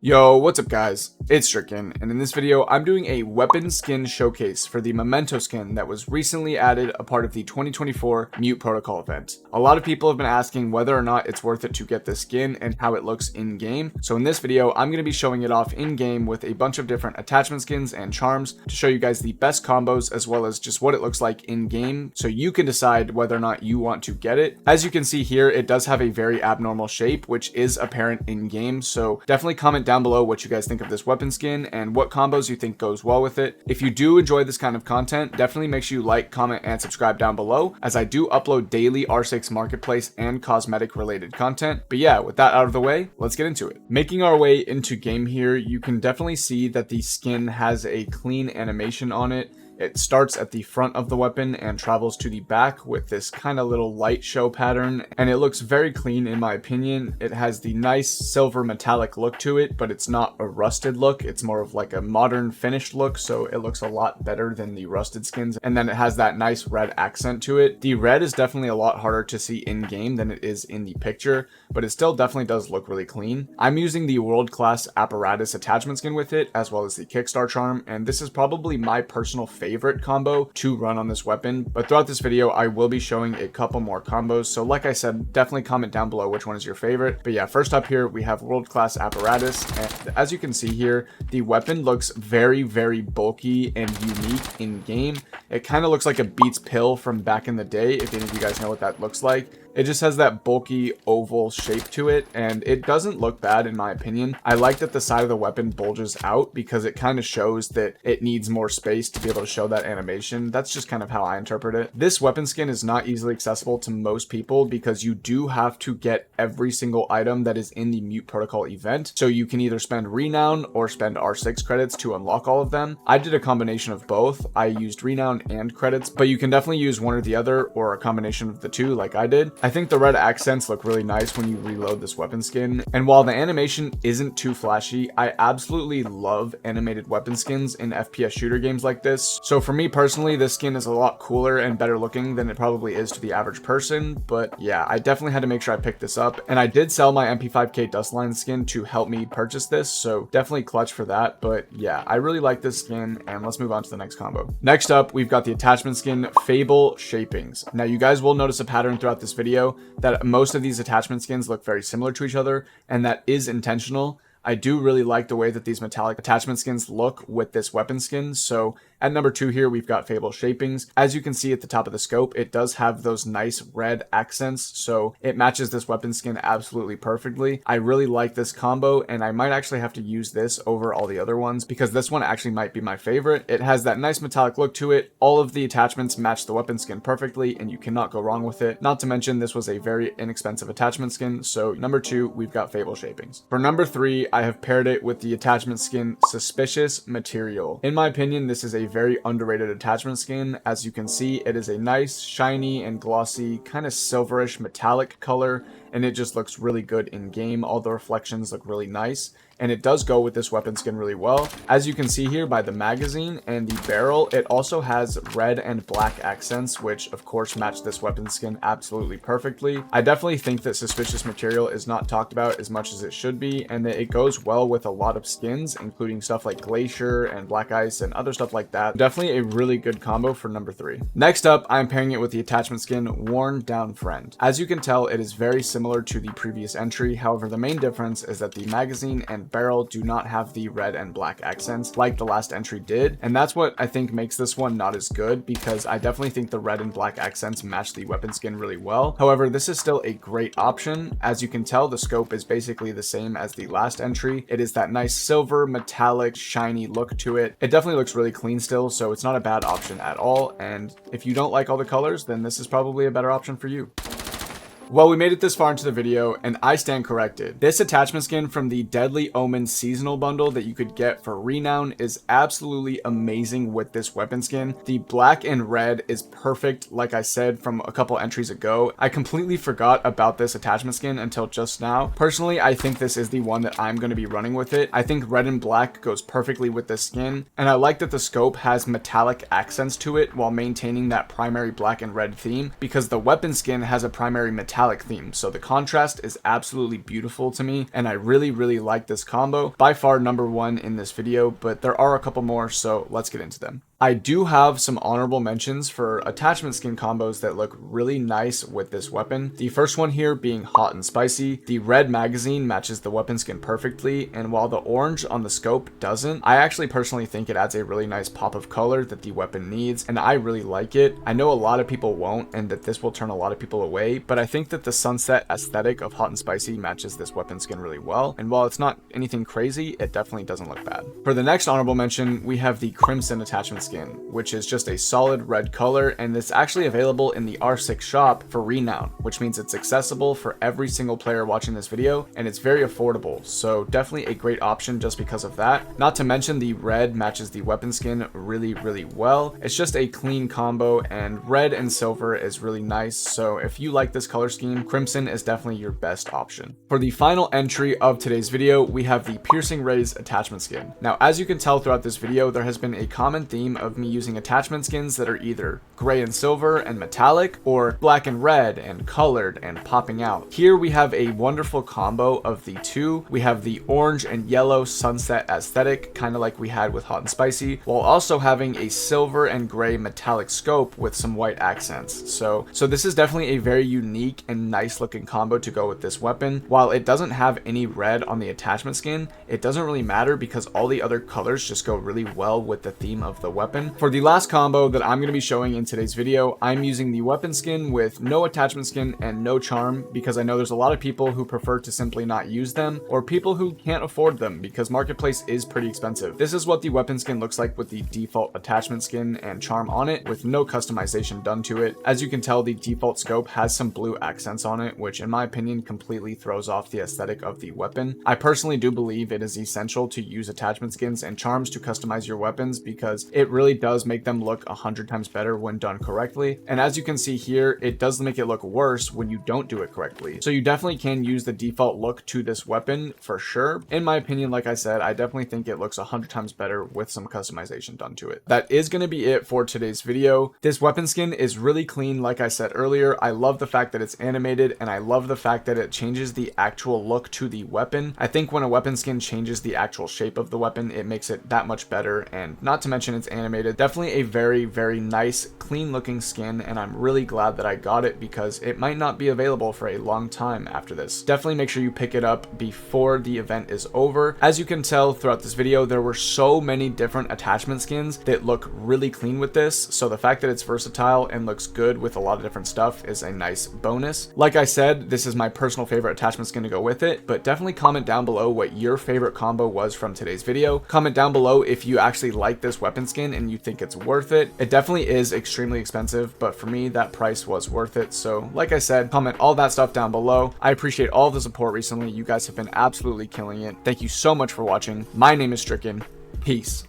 Yo, what's up guys? It's Stricken, and in this video I'm doing a weapon skin showcase for the Memento skin that was recently added a part of the 2024 M.U.T.E protocol event. A lot of people have been asking whether or not it's worth it to get this skin and how it looks in game. So in this video I'm going to be showing it off in game with a bunch of different attachment skins and charms to show you guys the best combos as well as just what it looks like in game so you can decide whether or not you want to get it. As you can see here, it does have a very abnormal shape which is apparent in game, so definitely comment down below what you guys think of this weapon skin and what combos you think goes well with it. If you do enjoy this kind of content, definitely make sure you like, comment, and subscribe down below, as I do upload daily R6 marketplace and cosmetic related content. But yeah, with that out of the way, let's get into it. Making our way into game here, you can definitely see that the skin has a clean animation on it. It starts at the front of the weapon and travels to the back with this kind of little light show pattern, and it looks very clean in my opinion. It has the nice silver metallic look to it, but it's not a rusted look. It's more of like a modern finished look, so it looks a lot better than the rusted skins. And then it has that nice red accent to it. The red is definitely a lot harder to see in game than it is in the picture, but it still definitely does look really clean. I'm using the world-class Apparatus attachment skin with it, as well as the Kickstar charm, and this is probably my personal favorite combo to run on this weapon. But throughout this video I will be showing a couple more combos, so like I said, definitely comment down below which one is your favorite. But yeah, first up here we have world-class Apparatus, and as you can see here, the weapon looks very bulky and unique in game. It kind of looks like a Beats pill from back in the day, if any of you guys know what that looks like. It just has that bulky oval shape to it, and it doesn't look bad in my opinion. I like that the side of the weapon bulges out because it kind of shows that it needs more space to be able to show that animation. That's just kind of how I interpret it. This weapon skin is not easily accessible to most people because you do have to get every single item that is in the M.U.T.E protocol event. So you can either spend renown or spend R6 credits to unlock all of them. I did a combination of both. I used renown and credits, but you can definitely use one or the other or a combination of the two like I did. I think the red accents look really nice when you reload this weapon skin, and while the animation isn't too flashy, I absolutely love animated weapon skins in FPS shooter games like this. So for me personally, this skin is a lot cooler and better looking than it probably is to the average person. But yeah, I definitely had to make sure I picked this up, and I did sell my MP5K Dustline skin to help me purchase this, so definitely clutch for that. But yeah, I really like this skin, and let's move on to the next combo. Next up, we've got the attachment skin Fable Shapings. Now you guys will notice a pattern throughout this video that most of these attachment skins look very similar to each other, and that is intentional. I do really like the way that these metallic attachment skins look with this weapon skin. So at number 2 here, we've got Fable Shapings. As you can see at the top of the scope, it does have those nice red accents, so it matches this weapon skin absolutely perfectly. I really like this combo, and I might actually have to use this over all the other ones because this one actually might be my favorite. It has that nice metallic look to it. All of the attachments match the weapon skin perfectly, and you cannot go wrong with it. Not to mention, this was a very inexpensive attachment skin. So number 2, we've got Fable Shapings. For number 3, I have paired it with the attachment skin Suspicious Material. In my opinion, this is a very underrated attachment skin. As you can see, it is a nice shiny and glossy kind of silverish metallic color, and it just looks really good in game. All the reflections look really nice, and it does go with this weapon skin really well. As you can see here by the magazine and the barrel, it also has red and black accents, which of course match this weapon skin absolutely perfectly. I definitely think that Suspicious Material is not talked about as much as it should be, and that it goes well with a lot of skins, including stuff like Glacier and Black Ice and other stuff like that. Definitely a really good combo for number 3. Next up, I'm pairing it with the attachment skin Worn Down Friend. As you can tell, it is very similar to the previous entry. However, the main difference is that the magazine and barrel do not have the red and black accents like the last entry did, and that's what I think makes this one not as good, because I definitely think the red and black accents match the weapon skin really well. However, this is still a great option. As you can tell, the scope is basically the same as the last entry. It is that nice silver metallic shiny look to it. It definitely looks really clean still, so it's not a bad option at all, and if you don't like all the colors, then this is probably a better option for you. Well, we made it this far into the video, and I stand corrected. This attachment skin from the Deadly Omen seasonal bundle that you could get for renown is absolutely amazing with this weapon skin. The black and red is perfect, like I said from a couple entries ago. I completely forgot about this attachment skin until just now. Personally, I think this is the one that I'm going to be running with it. I think red and black goes perfectly with this skin, and I like that the scope has metallic accents to it while maintaining that primary black and red theme, because the weapon skin has a primary metallic metallic theme. So the contrast is absolutely beautiful to me, and I really like this combo. By far number one in this video, but there are a couple more, so let's get into them. I do have some honorable mentions for attachment skin combos that look really nice with this weapon. The first one here being hot and spicy. The red magazine matches the weapon skin perfectly, and while the orange on the scope doesn't, I actually personally think it adds a really nice pop of color that the weapon needs, and I really like it. I know a lot of people won't, and that this will turn a lot of people away, but I think that the sunset aesthetic of hot and spicy matches this weapon skin really well, and while it's not anything crazy, it definitely doesn't look bad. For the next honorable mention, we have the crimson attachment skin, which is just a solid red color, and it's actually available in the R6 shop for renown, which means it's accessible for every single player watching this video, and it's very affordable, so definitely a great option just because of that. Not to mention the red matches the weapon skin really well. It's just a clean combo, and red and silver is really nice, so if you like this color scheme, crimson is definitely your best option. For the final entry of today's video, we have the piercing rays attachment skin. Now, as you can tell throughout this video, there has been a common theme of me using attachment skins that are either gray and silver and metallic, or black and red and colored and popping out. Here we have a wonderful combo of the two. We have the orange and yellow sunset aesthetic, kind of like we had with hot and spicy, while also having a silver and gray metallic scope with some white accents. So this is definitely a very unique and nice looking combo to go with this weapon. While it doesn't have any red on the attachment skin, it doesn't really matter because all the other colors just go really well with the theme of the weapon. For the last combo that I'm going to be showing in today's video, I'm using the weapon skin with no attachment skin and no charm, because I know there's a lot of people who prefer to simply not use them, or people who can't afford them because marketplace is pretty expensive. This is what the weapon skin looks like with the default attachment skin and charm on it, with no customization done to it. As you can tell, the default scope has some blue accents on it, which in my opinion completely throws off the aesthetic of the weapon. I personally do believe it is essential to use attachment skins and charms to customize your weapons, because it really does make them look 100 times better when done correctly. And as you can see here, it does make it look worse when you don't do it correctly. So you definitely can use the default look to this weapon for sure. In my opinion, like I said, I definitely think it looks 100 times better with some customization done to it. That is going to be it for today's video. This weapon skin is really clean, like I said earlier. I love the fact that it's animated, and I love the fact that it changes the actual look to the weapon. I think when a weapon skin changes the actual shape of the weapon, it makes it that much better, and not to mention it's animated. Definitely a very nice, clean looking skin, and I'm really glad that I got it because it might not be available for a long time after this. Definitely make sure you pick it up before the event is over. As you can tell throughout this video, there were so many different attachment skins that look really clean with this, so the fact that it's versatile and looks good with a lot of different stuff is a nice bonus. Like I said, this is my personal favorite attachment skin to go with it, but definitely comment down below what your favorite combo was from today's video. Comment down below if you actually like this weapon skin and you think it's worth it. It definitely is extremely expensive, but for me, that price was worth it. So like I said, comment all that stuff down below. I appreciate all the support recently. You guys have been absolutely killing it. Thank you so much for watching. My name is Stricken. Peace.